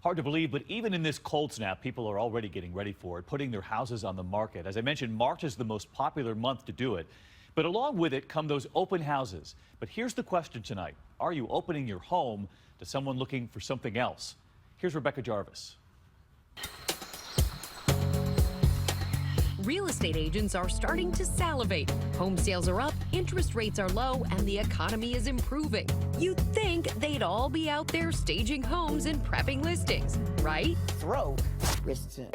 Hard to believe, but even in this cold snap, people are already getting ready for it, putting their houses on the market. As I mentioned, March is the most popular month to do it. But along with it come those open houses. But here's the question tonight. Are you opening your home to someone looking for something else? Here's Rebecca Jarvis. Real estate agents are starting to salivate. Home sales are up, interest rates are low, and the economy is improving. You'd think they'd all be out there staging homes and prepping listings, right? Throw risks in.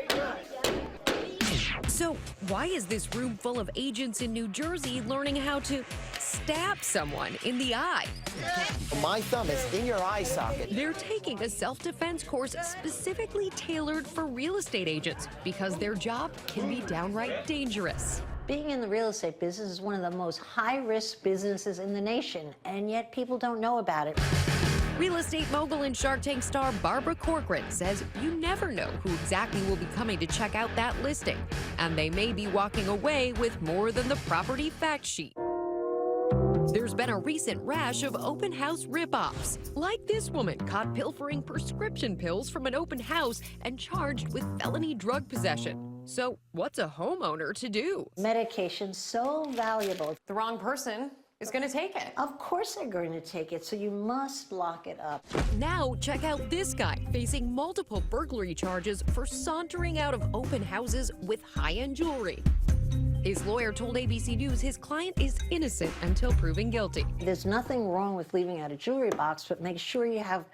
So why is this room full of agents in New Jersey learning how to stab someone in the eye? My thumb is in your eye socket. They're taking a self-defense course specifically tailored for real estate agents because their job can be downright dangerous. Being in the real estate business is one of the most high-risk businesses in the nation, and yet people don't know about it. Real estate mogul and Shark Tank star Barbara Corcoran says you never know who exactly will be coming to check out that listing, and they may be walking away with more than the property fact sheet. There's been a recent rash of open house ripoffs, like this woman caught pilfering prescription pills from an open house and charged with felony drug possession. So what's a homeowner to do? Medication's so valuable. The wrong person is going to take it. Of course they're going to take it, so you must lock it up. Now check out this guy facing multiple burglary charges for sauntering out of open houses with high-end jewelry. His lawyer told ABC News his client is innocent until proven guilty. There's nothing wrong with leaving out a jewelry box, but make sure you have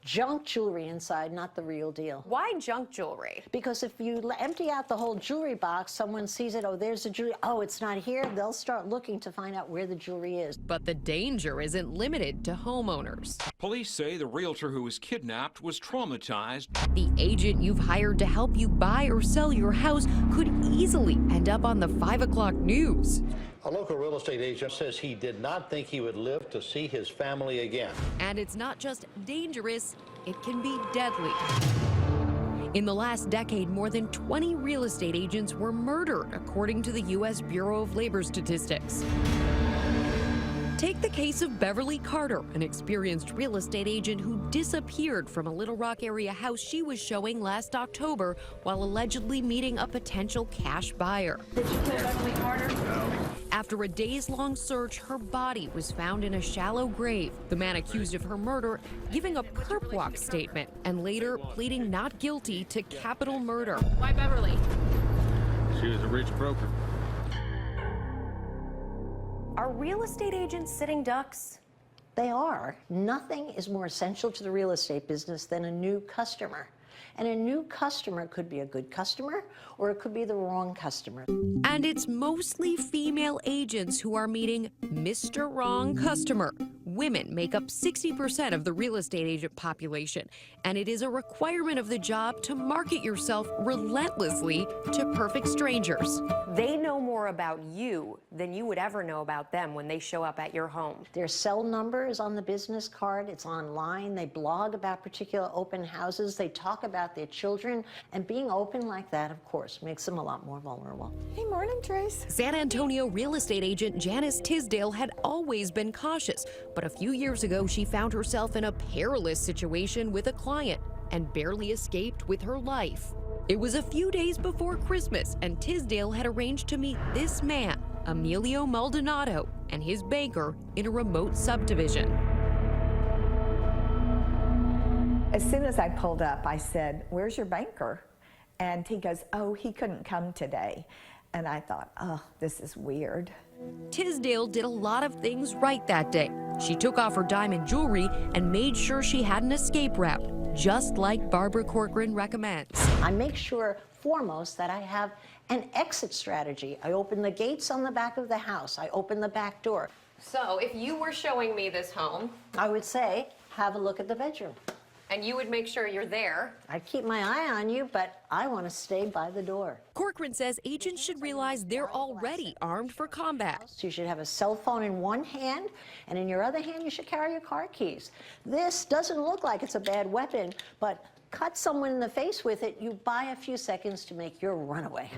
junk jewelry inside, not the real deal. Why junk jewelry? Because if you empty out the whole jewelry box, someone sees it, oh, there's the jewelry, oh, it's not here, they'll start looking to find out where the jewelry is. But the danger isn't limited to homeowners. Police say the realtor who was kidnapped was traumatized. The agent you've hired to help you buy or sell your house could easily end up on the 5 o'clock news. A local real estate agent says he did not think he would live to see his family again. And it's not just dangerous, it can be deadly. In the last decade, more than 20 real estate agents were murdered, according to the U.S. Bureau of Labor Statistics. Take the case of Beverly Carter, an experienced real estate agent who disappeared from a Little Rock area house she was showing last October while allegedly meeting a potential cash buyer. Did you kill Beverly Carter? No. After a days-long search, her body was found in a shallow grave. The man accused of her murder giving a perp walk statement and later pleading not guilty to capital murder. Why Beverly? She was a rich broker. Are real estate agents sitting ducks? They are. Nothing is more essential to the real estate business than a new customer. And a new customer could be a good customer, or it could be the wrong customer. And it's mostly female agents who are meeting Mr. Wrong Customer. Women make up 60% of the real estate agent population, and it is a requirement of the job to market yourself relentlessly to perfect strangers. They know more about you than you would ever know about them when they show up at your home. Their cell number is on the business card, it's online, they blog about particular open houses, they talk about their children, and being open like that, of course, makes them a lot more vulnerable. Hey, morning, Trace. San Antonio real estate agent Janice Tisdale had always been cautious, but a few years ago she found herself in a perilous situation with a client and barely escaped with her life. It was a few days before Christmas, and Tisdale had arranged to meet this man, Emilio Maldonado, and his banker in a remote subdivision. As soon as I pulled up, I said, "Where's your banker?" And he goes, "Oh, he couldn't come today." And I thought, oh, this is weird. Tisdale did a lot of things right that day. She took off her diamond jewelry and made sure she had an escape route, just like Barbara Corcoran recommends. I make sure, foremost, that I have an exit strategy. I open the gates on the back of the house. I open the back door. So if you were showing me this home, I would say, have a look at the bedroom. and you would make sure you're there. I keep my eye on you, but I want to stay by the door. Corcoran says agents should realize they're already armed for combat. You should have a cell phone in one hand, and in your other hand, you should carry your car keys. This doesn't look like it's a bad weapon, but cut someone in the face with it, you buy a few seconds to make your runaway.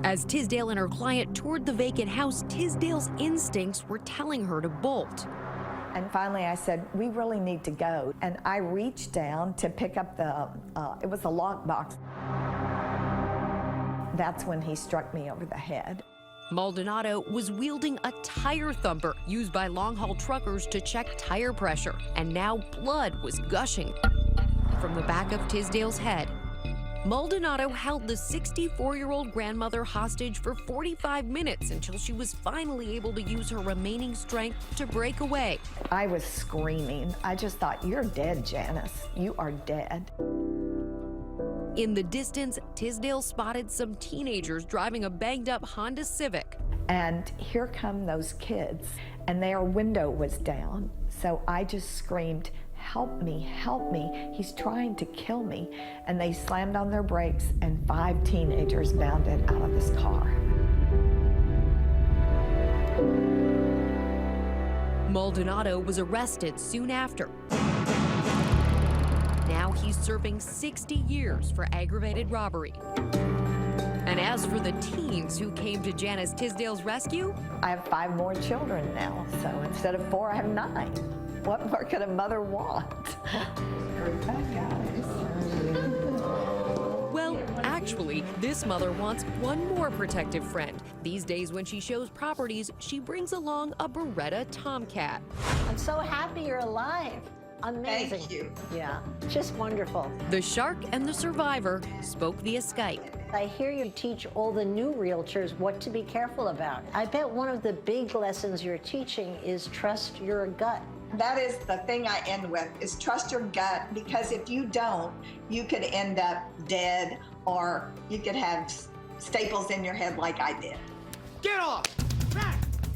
As Tisdale and her client toured the vacant house, Tisdale's instincts were telling her to bolt. And finally I said, we really need to go. And I reached down to pick up the, it was a lockbox. That's when he struck me over the head. Maldonado was wielding a tire thumper used by long-haul truckers to check tire pressure, and now blood was gushing from the back of Tisdale's head. Maldonado held the 64-year-old grandmother hostage for 45 minutes until she was finally able to use her remaining strength to break away. I was screaming. I just thought, you're dead, Janice. You are dead. In the distance, Tisdale spotted some teenagers driving a banged-up Honda Civic. And here come those kids, and their window was down. So I just screamed, help me, help me. He's trying to kill me. And they slammed on their brakes, and 5 teenagers bounded out of this car. Maldonado was arrested soon after. Now he's serving 60 years for aggravated robbery. And as for the teens who came to Janice Tisdale's rescue, I have 5 more children now, so instead of 4, I have 9. What more could a mother want? well, actually, this mother wants one more protective friend. These days when she shows properties, she brings along a Beretta Tomcat. I'm so happy you're alive. Amazing. Thank you. Yeah, just wonderful. The shark and the survivor spoke via Skype. I hear you teach all the new realtors what to be careful about. I bet one of the big lessons you're teaching is trust your gut. That is the thing I end with, is trust your gut, because if you don't, you could end up dead, or you could have staples in your head like I did. Get off!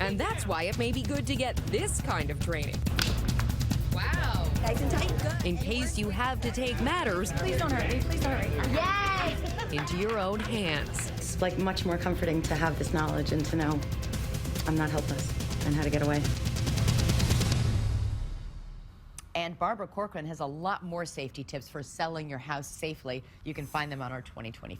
And that's why it may be good to get this kind of training. Wow. Nice and tight. Good. In case you have to take matters Please don't hurt me. Please don't hurt me. Yay! into your own hands. It's like much more comforting to have this knowledge and to know I'm not helpless and how to get away. And Barbara Corcoran has a lot more safety tips for selling your house safely. You can find them on our 2020